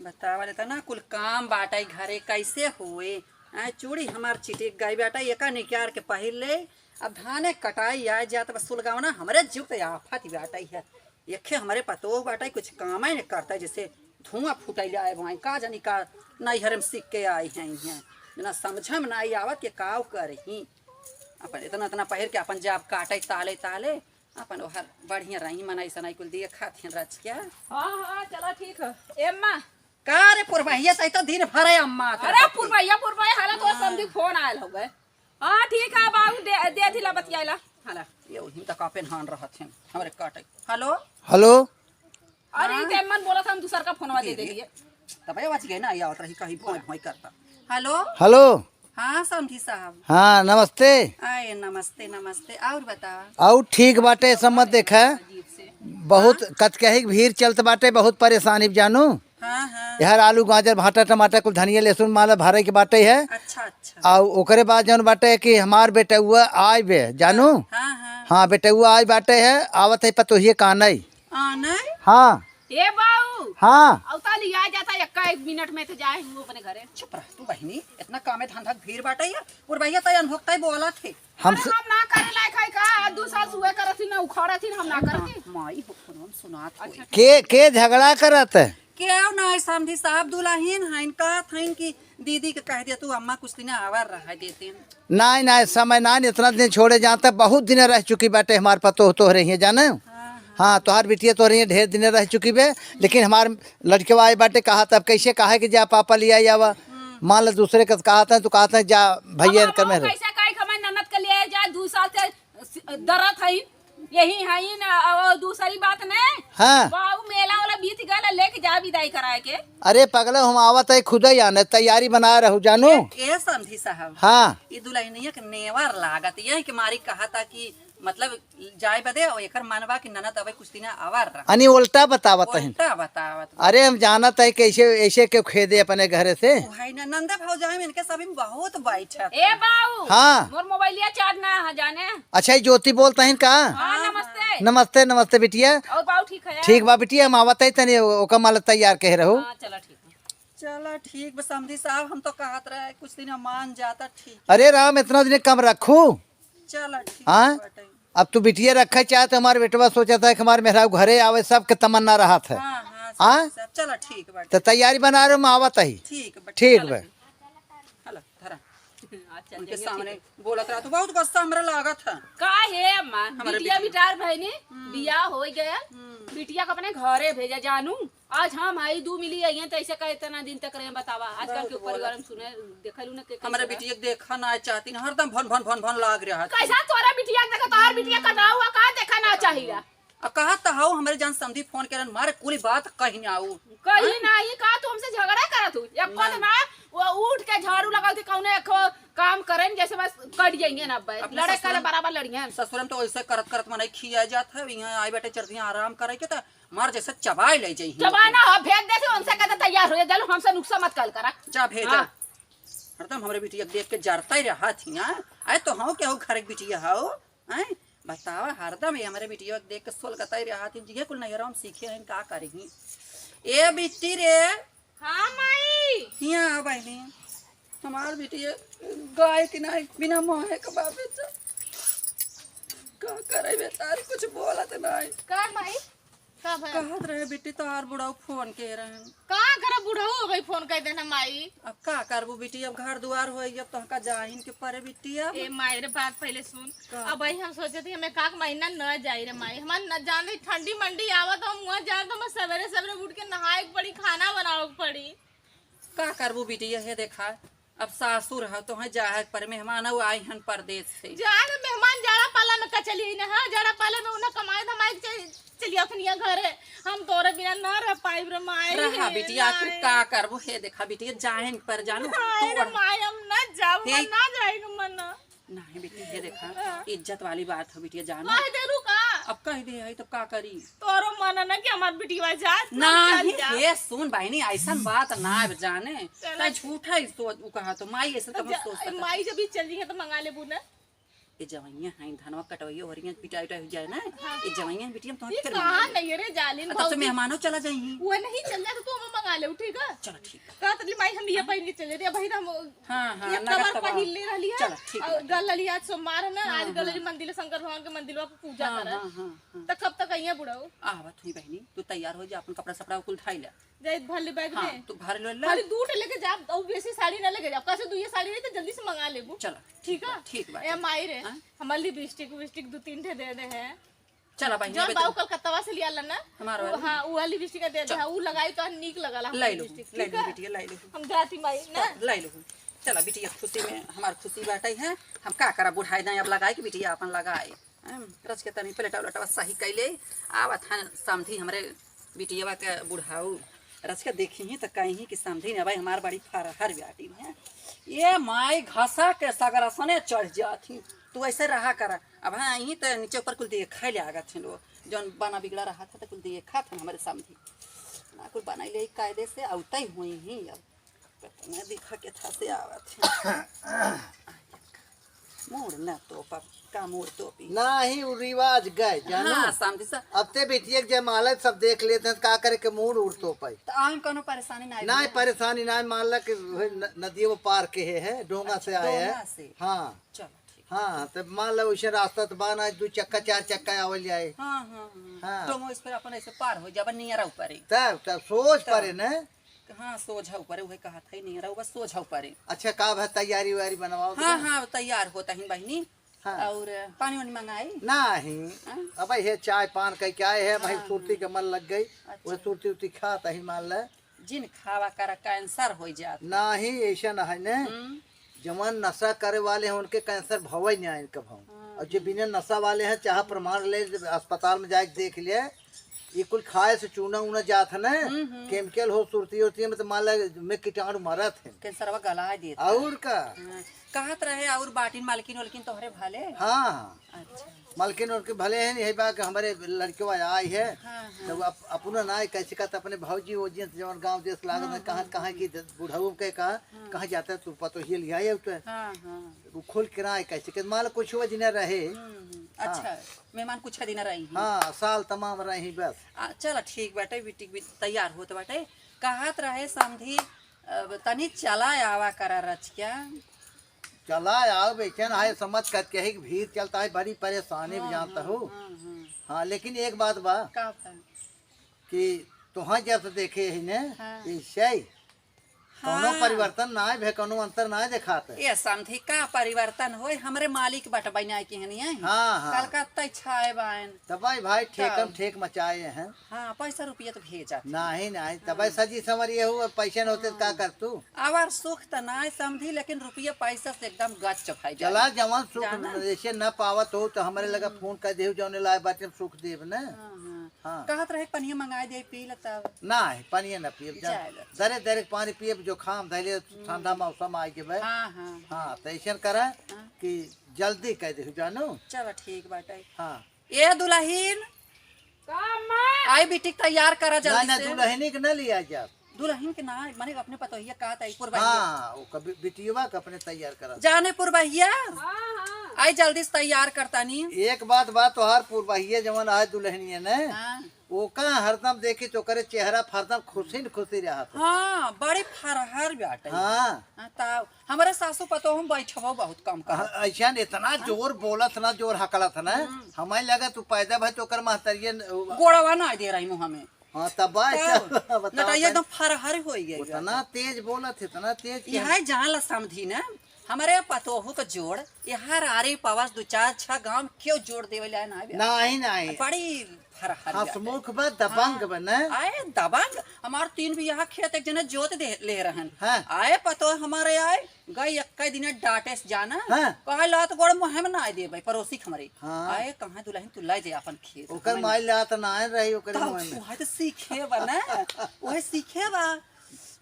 बतावा लेता ना कुल काम बाटाई घरे कैसे हुए। चूड़ी हमार चिटिक गई बेटा एका निकाल के पहिर ले। अब धाने कटाई आ जात बस सुलगावना हमरे जीव के आफत बाटाई है। एखे हमारे पतो बाटाई कुछ काम ही नहीं करता जैसे धुआं फूटैले आए भाई का जानी का नैहर में सीख के आई हैं यहाँ जना समझ में नहीं आवत के काव करही। अपन इतना इतना पहिर के अपन जाब काटे ताले ताले अपन ओहर बढ़िया रही मनाई सनाई कुल दिए खाथिन रच क्या। हाँ चलो ठीक है। एम्मा का रे पुरबहिया तई तो दिन भरे अम्मा अरे पुरबैया हाला तो समझी फोन आयल हो गए। हाँ ठीक है बाबू दे दिला बतियाला हाला ये हिम तक अपन हान रहत हैं हमरे काटे। हेलो हेलो अरे तेमन बोला था हम दूसर का फोनवा दे देलिए तबे बच गए ना आवत रही कहीं भोई भोई करता। हेलो हेलो हाँ समझी साहब। हाँ नमस्ते। आए नमस्ते नमस्ते और बतावा। और ठीक बाटे सम्मत देखा बहुत कचकही भीड़ चलत बाटे बहुत परेशानी जानू। हाँ हाँ यार आलू गाजर भाटा टमाटर कुल धनिया लहसुन माला भरे के बाटे है। अच्छा अच्छा और ओकरे बाद जौन बाटे कि हमार बेटुआ आए बे जानू। हाँ हाँ हाँ बेटुआ आए बाटे है आवत है पतोहिए कानई। आना हाँ ए बाऊ हाँ औता लिया जाता एक मिनट में तो जाए हम अपने घरे। चुप रह तू बहनी इतना कामे धंधा भीड़ बाटे है पुरबहिया तई अनभोक्ता बोला थे हम अरे हम ना करे लायक है का दूसरा सुए करथी ना उखाड़ा थी हम ना करती। माई हो फोन सुनात होई। के झगड़ा करत है। क्यों ना समझी साहब दुल्हन हैं का थैन की दीदी के कह दिया तू अम्मा कुछ दिन आवर रहा देते नहीं नहीं समय ना इतना दिन छोड़े जाता बहुत दिन रह चुकी बाटे हमार पतो तो रही है जाने। हाँ तोहार बिटिया तो रही है ढेर दिन रह चुकी बे लेकिन हमार लड़के आए बाटे कहा तब कैसे कहा कि जा पापा लिया जावा मान लो दूसरे का कहा था तो कहा था जा भैया कर में कैसे काई खमन ननद के लिए जा 2 साल से दरत है यही है ना और दूसरी बात नहीं। हाँ बाबू मेला वाला बीत गया लेके जा विदाई कराए के। अरे पगला हम आवत है खुद ही आने तैयारी बना रहू जानू। ए समझी साहब हाँ ये दुल्हनिया के नेवर लागत यही के मारी कहा था कि मतलब जाए बदे और एकर मानवा की ननद अबे कुछ दिन आवर रहा अनि उल्टा बतावत है। उल्टा बतावत अरे हम जानत है कैसे ऐसे के खेदे अपने घर से। भाई ना नंदा भौजाई में इनके सभी बहुत बैठा ए बाऊ हाँ मोर मोबाइलिया चार्ज ना है जाने। अच्छा ज्योति बोलता है का। हाँ नमस्ते नमस्ते नमस्ते बिटिया। और बाऊ ठीक है ठीक बा बिटिया हम आवत है तनी ओका माल तैयार कह रहू। हाँ चलो ठीक है। चलो ठीक बस समझी साहब हम तो कहत रहे कुछ दिन मान जाता ठीक। अरे राम इतना दिन कम रखू। चलो ठीक हाँ? बाटे। अब तू बिटिया रखा चाहे तो हमारे बेटवा सोचा था कि हमारे मेहरा घरे आवे सब के तमन्ना रहा था। हाँ हाँ हाँ? सब चलो ठीक बाटे तो तैयारी बना रहे मैं आवत ही। ठीक बाटे ठीक चलो। बा हेलो धरा अच्छा उनके सामने बोलत रहा तो बहुत गुस्सा हमरा लागत है। का है अम्मा हमारे बिटिया बिटार भाई बियाह हो गया बिटिया को अपने घरे भेजा जानू। आज हम आई 2 मिली आई तो ऐसे कहे इतना दिन तक रहे बतावा आजकल के परिवार में सुने देखलू ना के हमारे बिटिया देखा ना चाहती हरदम भन भन भन भन लाग रहा है। कैसा तोरा बिटिया देखा तोहर बिटिया का हुआ का देखा ना चाहिए। कहा तो हाउ हमारे जान समझी फोन करन मारे पूरी बात कहीं ना आऊ कहीं नहीं का तू हमसे झगड़ा करत हूँ एक को ना वो उठ के झाड़ू लगा थी कौने काम करें जैसे बस कट जाएंगे ना लड़े करे बराबर लड़िए। ससुर में तो ऐसे करत करत मनाई खिया जात है यहाँ आई बैठे चढ़ती आराम करे के तो मार जैसे चबाई ले जाई जबाना हो भेज दे से उनसे कहते तैयार हो जा हमसे नुकसान मत कल करा जा भेजा। हाँ। हरदम हमारे बिटिया देख के जरता ही रहा थी ना आए तो हाँ क्या हो घर के बिटिया हाउ हैं बतावा हरदम ये हमारे बिटिया देख के सोल कता ही रहा थी जिगे कुल नहीं हम सीखे हैं का करेंगी। ए बिट्टी रे हाँ माई यहाँ आ बहनी हमार बिटिया गाय की नहीं बिना मोहे के बाबे से का करे बेचारी कुछ बोलत नहीं का माई का भाई कहत रहे बेटी तोहार बुढ़ाऊ फोन के रहे का करे बुढ़ऊ हो गई फोन कर देना माई। अब का करबू बेटी अब घर दुआर हो अब तो का जाहिन के परे बेटी अब ए माई रे बात पहले सुन। अब भाई हम सोचे थे हमें काक महीना न जाई रे माई हमार न जाने ठंडी मंडी आवत हम वहां जाए तो हम सवेरे सवेरे उठ के नहाए के पड़ी खाना बनाओ के पड़ी। का करबू बेटी ये देखा अब सासुर है तो है जाहे पर मेहमान आई हन परदेश से जाए मेहमान जाड़ा पाला में का चली ना हां जाड़ा पाला में उन्हें कमाए धमाए चलिए अपनिया घरे हम तोरे बिना न रह पाई रे माई। रहा बिटिया आखिर का करबू हे देखा बिटिया जाहिन पर जानू रे माई हम न जाऊ हे। ना जाएगा मन नहीं बेटी ये देखा इज्जत वाली बात है बिटिया जानू कह दे रुका अब कह दे है तो का करी तोरो मन ना कि हमार बिटिया जा नहीं ये सुन बहनी ऐसा बात ना जाने का झूठा ही सोच कहा तो माई ऐसे तो मत सोच माई जब भी चली है तो मंगा ले बुना ये जवाइयां हैं धनवा कटवइयो हरियां पिटाई हो जाए ना ये जवाइयां बिटिया तो ये कहां नहीं रे जालिन तब से मेहमानों चला जाई वो नहीं चल जाए तो तू हमें मंगा मंगा ले, ठीक है? चलो ठीक है। का तली माई हम ये पहन के चले रे भाई, हम हाँ हाँ ये नगद कवर तवा। पहिन ले रहली है। चलो ठीक है। गल लली आज सोमवार है ना, आज गल लली मंदिर शंकर भगवान के मंदिर में पूजा हाँ करे। हाँ हाँ तो कब तक आइए बुढ़ाओ? आवत हुई बहनी, तू तैयार हो जा, अपन कपड़ा सपड़ा कुल उठाई ले। जाए भर ले बैग हाँ में। तू भर ले खाली दूध लेके जा, और बेसी साड़ी ना लेके जा। कैसे दू ये साड़ी नहीं तो जल्दी से मंगा ले। चलो ठीक है? ठीक बात ए है। माई रे, हाँ? हमारे लिपस्टिक विस्टिक 2-3 ठे दे दे हैं। चलो बहनी जौन अबे बाऊ तू- कलकत्ता से लिया ला ना, हमार वो- हाँ वो वाली लिपस्टिक दे दे। ऊ लगाई तो नीक लगला लै लो लिपस्टिक, लै ठीक लो है? बिटिया लै लो। हम जाती माई ना। लै लो चलो बिटिया, खुशी में हमार खुशी बाटे है। हम का करा बुढ़ाई दाई अब लगाए कि बिटिया अपन लगाए। रच के तनी प्लेटा उलटा सही कैले आवत है समधी हमरे बिटिया के बुढ़ाऊ रच के देखी ही तो कहीं कि समधी ने भाई हमार बड़ी फरहर ब्याटी है। ये माई घसा के सगरा सने चढ़ जाती। तू ऐसे रहा करा। अब हाँ यहीं तो नीचे ऊपर कुल देखा ले आगा थे लोग, जौन बना बिगड़ा रहा था तो कुल देखा था हमारे समधी ना कुल बनाई ले कायदे से औता ही हुई ही। अब मैं देखा के था से आवत मोड़ ना तो का मोड़ टोपी नहीं वो रिवाज गए जानो। हाँ समझी सा। अब ते बेटिया के जयमाला सब देख लेते हैं तो का करे के मूड उड़ तो पाई तो आम कोनो परेशानी नहीं ना परेशानी ना मान ला कि नदी वो पार के है डोंगा से आए डोंगा है। से। हाँ चलो ठीक। हाँ तो मान लो वैसे रास्ता तो बना 2 चक्का 4 चक्का आवल जाए। हाँ हाँ हाँ। हाँ तो इस पर अपन ऐसे पार हो जाब नियरा ऊपर तब तब सोच पड़े न। हाँ सोझा ऊपर वही कहा था ही नियरा बस सोझा ऊपर। अच्छा का भाई तैयारी वारी बनवाओ। हाँ हाँ तैयार होता ही बहनी। हाँ। और पानी वानी मंगाई। नहीं हाँ? अब ये चाय पान कह क्या है भाई हाँ, सुरती के मन लग गई अच्छा। वो सुरती उरती खाता ही मान ले। जिन खावा कर कैंसर हो जात। नहीं ऐसा न है न। हम्म, जमन नशा करे वाले हैं उनके कैंसर भवे नहीं आए कब हम। और जो बिना नशा वाले हैं चाहे प्रमाण ले अस्पताल में जाके देख ले, ये कुल खाए से चूना उना जात है ना, केमिकल हो सुरती होती है में तो मान ला में कीटाणु मरत है। कैंसरवा गला देत। और का हाँ, कहत रहे और बाटिन मालकिन वालकिन तोहरे भाले। हाँ अच्छा मालकिन उनके भले हैं यही बात कि हमारे लड़के आई है। हाँ तो अपना ना कैसे का अपने भाजी वो जी जवन गांव देश लागत है कहाँ कहाँ की बुढ़ाऊ के कहाँ जाता है तू पतो ही लिया है तो हाँ हाँ वो खोल के ना कैसे के मान लो कुछ वो जिन्हें रहे। अच्छा मेहमान कुछ दिन रही हैं। हाँ साल तमाम रही बस। चल ठीक बाटे बिटिक भी तैयार होत बाटे। कहत रहे समधी तनी चला आवा करा रच क्या। चला आओ बेचैन है समझ कर के ही भीड़ चलता है बड़ी परेशानी भी जानता हूँ। हाँ लेकिन एक बात बा का था? कि तुहाँ जब से देखे है न हाँ। ईसाई कोनो हाँ। परिवर्तन ना है कोनो अंतर ना दिखाते। ये समधी का परिवर्तन होए हमरे मालिक बट बनाए के हनी है। हाँ हाँ कलकत्ता छाए बाइन। तबाई भाई ठेकम ठेक मचाए हैं। हाँ पैसा रुपया तो भेजा। नहीं नहीं तबाई सजी संवरिए हुआ पैसे न होते तो का कर तू। आवार सुख तो ना समधी लेकिन रुपया पैसा से एकदम गच चफाई जा। चला जवान सुख जाना। जैसे न पावत हो तो हमारे लगा फोन कर दे जौने लाए बाटे सुख देव न। हाँ कहत रहे पनिया मंगाए दे पी लता। ना है पानी न पिए जाएगा। दरे दरे पानी पिए जो खाम धैले ठंडा मौसम आए के भाई। हाँ हाँ हाँ तो ऐसा करा कि जल्दी कह दे जानू। चलो ठीक बाटे। हाँ ए दुल्हीन का माँ? आई बिटिक तैयार करा ना जल्दी ना से। दुल्हनी के न लिया जा। दुल्हीन के ना माने अपने पतोहिया कहा था पुरबहिया। हाँ वो कभी बिटिया का अपने तैयार करा। जाने पुरबहिया हाँ हाँ आई जल्दी से तैयार करता नी। एक बात तोहार पूर्वहिया जवन है दुल्हनिया ने हाँ वो का हरदम देखी तो करे चेहरा हरदम खुशी न खुशी रहा था। हाँ बड़ी फरहर बाटे। हाँ तब हमारे सासू पतो हम बैठबो बहुत कम कहा। ऐसा इतना जोर बोलत ना जोर हकलत ना हमारे लगा तू पैदा भाई तो कर महतरिया गोड़वा ना दे रही मुँह में। हाँ तब नटाइया एकदम फरहर हो गई। इतना तेज बोलत इतना तेज कि यहाँ जहाँ ला समझी न हमारे पतोहू का जोड़ यहाँ आरे पवास 2-4-6 गांव क्यों जोड़ देवे ला ना बे? नहीं नहीं बड़ी फरहर बाटे। हसमुख बा दबंग बने। आए दबंग हमार 3 बियाह खेत एक जने जोत दे ले रहन। हाँ। आए पतो हमारे आए गई एक दिन डाटे से जाना। हाँ। कहे लात गोड़ मुहे में ना दे भाई पड़ोसी हमारे। हाँ। आए कहाँ दुल्हन तू लाई दे अपन खेत। ओकर माई ला तो ना रही ओकर मुंह में। वह तो सीखे बा ना वह सीखे बा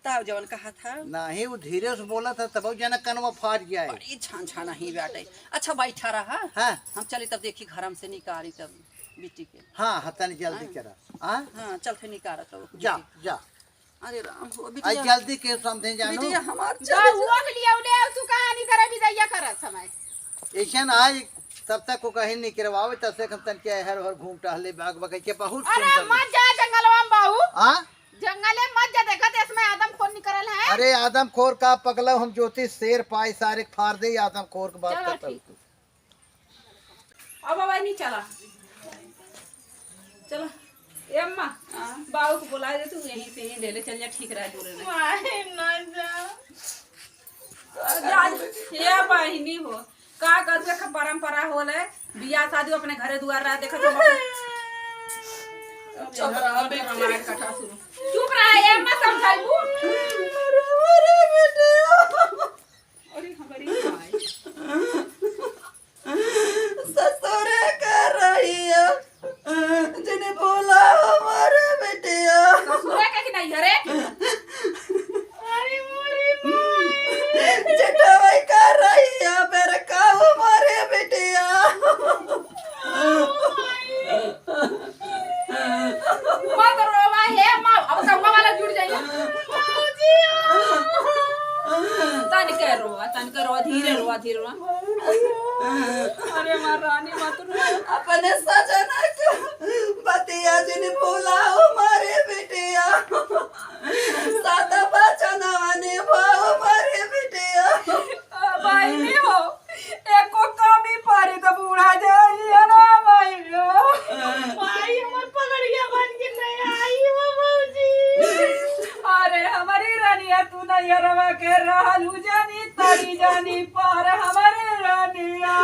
तब जवन कहा था। नहीं वो धीरे से बोला था तब जाना कनवा फाट गया है। बड़ी छान छाना ही बाटे। अच्छा बैठा रहा। हाँ। हम चली तब देखी घरम से निकाली तब बेटी के। हाँ हतन जल्दी करा। हाँ हाँ चल फिर निकाल तो जा जा अरे राम हो आई बिटिया। जल्दी के समझे जानू। बिटिया हमार जा हुआ के लिए उले तू कहानी करे विदैया करत समय। ऐसा आज तब तक को कहीं नहीं करवावे तब से हम तन के हर हर घूम टहले बाग बगीचे बहुत अरे सुंदर। मत जा जंगलवा में बाहू। हाँ जंगले मत जा देखत अरे आदम खोर का पगला हम ज्योतिष शेर पाए सारे फाड़ दे आदम खोर की बात चलो करता ठीक। अब बाबा नहीं चला चलो ए अम्मा बाबू को बुला दे तू यहीं पे ही ले ले चल जा ठीक रहा दूर में माई न जा ये बहिनी हो का कर के परंपरा होले बियाह शादी अपने घरे दुआर रहा देखो तो चुप रहा बे हमारा कथा सुनो चुप रहा ए अम्मा समझाइबू अरे हमारी माई ससुरे कर रही है जिन्हें बोला हमारे बेटिया ससुरे का कि नहीं हरे अरे मोरी माई जटवाई कर रही है मेरे का हमारे बेटिया मत रोवा हे माँ अब कम्मा वाला जुड़ जाइए तन के रोवा धीरे रोवा अरे माँ रानी मत रो अपने सजना को बतिया जिन्हें बोला हमारे बेटिया सादा बचना ने हमारे बेटिया भाई नहीं हो एको कमी पारी तो बूढ़ा जाइए ना भाई माई हमर पगड़िया बन के नहीं आई हो बाबूजी अरे हमारी रानिया तू नहीं रवा के रहलू जानी तारी जानी पर हमारे रानिया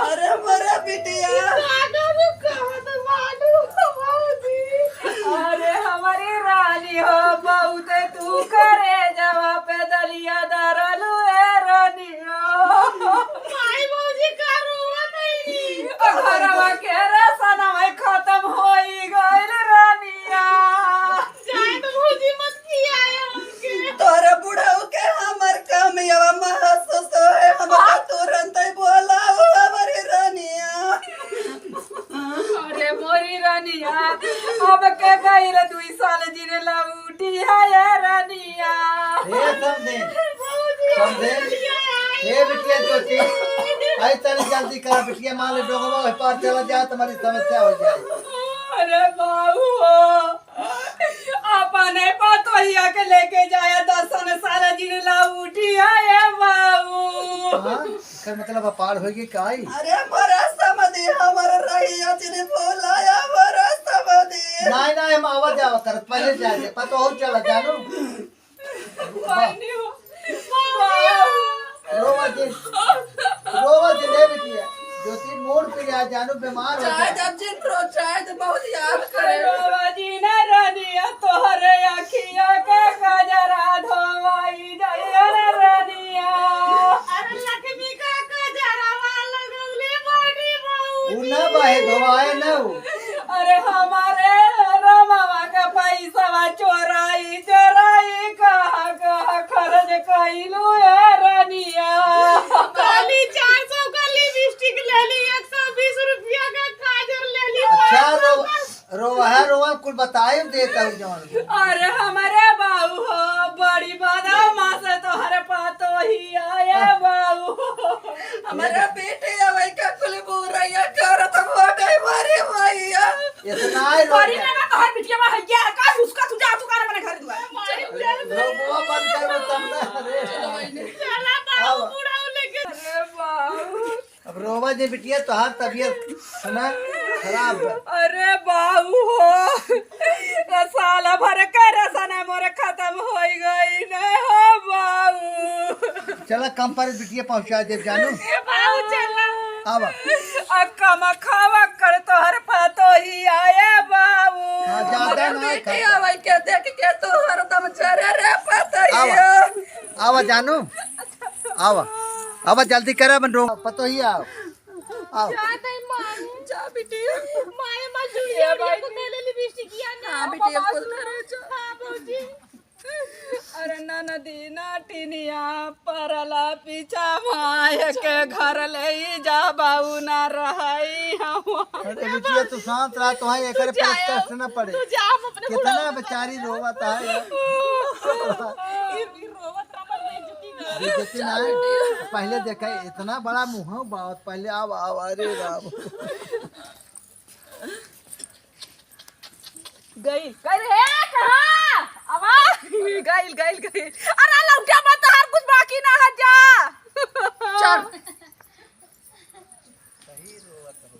अरे हमारा बेटिया मानो कहो तो मानो बाबूजी अरे हमारी रानी हो बहुत तू करे जवा पे दलिया दरलू ए रानिया माई बाबूजी का रोवा नहीं घरवा के रसना में खत्म होई गइल रानिया जाए तो बाबूजी मत किया हमके तोरे बुढ़ाऊ के हमर काम यवा महसूस है हमरा तुरंत ही बोला हमारी रानिया अरे मोरी रानिया अब के गइल 2 साल जीने ला उठी है ये रानिया हे समझे समझे हे बिटिया ज्योति आई तनी जल्दी कर बिटिया मान ले डोगवा ओहि पार चला जाए तुम्हारी समस्या हो जाए अरे बाबू अपने पतोहिया के लेके जाया 10 साल जीने ला उठी है ये बाबू हां कर मतलब अपार होगी काई अरे हमारा समझी हमारा रहिया जिन्हें बोला हमारा समझी नहीं नहीं हम आवाज आवा कर पहले जाए पता हो चला जानो पानी हो रोवा जी ले बिटिया ज्योति मोड़ पे जा जानो बीमार हो चाहे जाए जब जिन रोज चाहे तो बहुत याद करे बाबा जी ना रानिया तोहरे अखिया के गजरा धोवाई जाइए रे रानिया अरे लक्ष्मी का जरावा लगौले बड़ी बाबू उ ना बाहे धोवाए ना उ अरे हमारे रमावा का पैसा चोराई कहा खर्च कइलू है रानिया काली 400 का लिपस्टिक ले ली 120 रुपया का काजल ले ली अच्छा रोवा कुल बताए देता हूँ जवान अरे हमारे बाबू हो बड़ी बादा माँ से तोहरे पातो ही आया बाबू हमारा बेटे अवै का कुल बोल रही है कर तो बोटे मारे भैया इतना ही बड़ी ना तोहर बिटिया में हैया का उसका तू जा तू कर अपने घर दुआर रोवा बंद कर तब ना अरे चला बाबू बुढ़ाऊ लेके अरे बाबू अब रोवा जी बिटिया तो हर तबीयत है ना खराब है। अरे बाबू हो साल भर के रसना मोरे खत्म हो गई नहीं हो बाबू चला कम पर बिटिया पहुंचा दे जानू बाबू चला आवा अक्का खावा कर तोहर पातो ही आए बाबू हाँ ज्यादा ना बेटे अवै के देख के तो हरदम चरे रे पता आवा आवा जानू आवा आवा जल्दी करा बन रो पतो ही आओ आओ जाते मां जा बेटिया माए मां जुड़िया को ले लिपस्टिक किया ना हां बेटिया बोल हां बाबूजी अरे ननदी नाटिनिया परला पीछा माय के घर ले जा बाबू ना रही हम अरे बिटिया तू शांत रहा तो है एकरे पे कष्ट ना पड़े तू जा हम अपने कितना बेचारी रोवत है ये भी रोवत रमन नहीं जुटी बेइज्जती ना है। पहले देखा इतना बड़ा मुंह बात पहले आओ अरे राम गई रे कहां आवाज गई अरे सही रोवत हो।